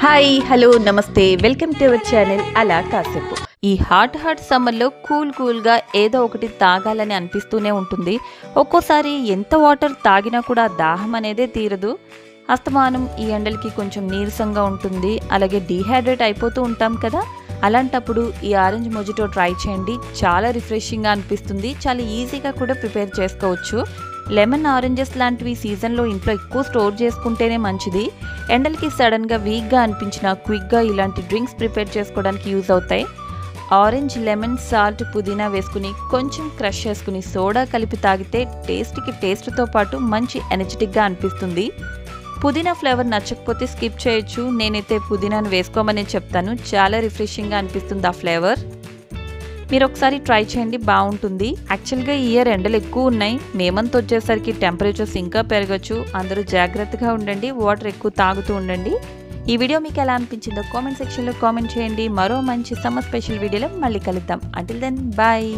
Hi hello నమస్తే welcome to our channel అలా కాసేపు. ఈ హాట్ సమ్మర్లో కూల్గా ఏదో ఒకటి తాగాలని అనిపిస్తూనే ఉంటుంది. ఒక్కోసారి ఎంత వాటర్ తాగినా కూడా దాహం అనేదే తీరదు. అస్తమానం ఈ ఎండలకి కొంచెం నీరసంగా ఉంటుంది, అలాగే డీహైడ్రేట్ అయిపోతూ ఉంటాం కదా. అలాంటప్పుడు ఈ ఆరెంజ్ మొజిటో ట్రై చేయండి. చాలా రిఫ్రెషింగ్గా అనిపిస్తుంది, చాలా ఈజీగా కూడా ప్రిపేర్ చేసుకోవచ్చు. లెమన్ ఆరెంజెస్ లాంటివి సీజన్లో ఇంట్లో ఎక్కువ స్టోర్ చేసుకుంటేనే మంచిది. ఎండలకి సడన్గా వీక్గా అనిపించిన క్విక్గా ఇలాంటి డ్రింక్స్ ప్రిపేర్ చేసుకోవడానికి యూజ్ అవుతాయి. ఆరెంజ్, లెమన్, సాల్ట్, పుదీనా వేసుకుని కొంచెం క్రష్ చేసుకుని సోడా కలిపి తాగితే టేస్ట్తో పాటు మంచి ఎనర్జెటిక్గా అనిపిస్తుంది. పుదీనా ఫ్లేవర్ నచ్చకపోతే స్కిప్ చేయొచ్చు. నేనైతే పుదీనాను వేసుకోమని చెప్తాను, చాలా రిఫ్రెషింగ్గా అనిపిస్తుంది ఆ ఫ్లేవర్. మీరు ఒకసారి ట్రై చేయండి, బాగుంటుంది. యాక్చువల్గా ఈ ఇయర్ ఎండలు ఎక్కువ ఉన్నాయి. మేమంతా వచ్చేసరికి టెంపరేచర్స్ ఇంకా పెరగచ్చు. అందరూ జాగ్రత్తగా ఉండండి, వాటర్ ఎక్కువ తాగుతూ ఉండండి. ఈ వీడియో మీకు ఎలా అనిపించిందో కామెంట్ సెక్షన్లో కామెంట్ చేయండి. మరో మంచి సమ్మర్ స్పెషల్ వీడియోలో మళ్ళీ కలుద్దాం. Until then bye.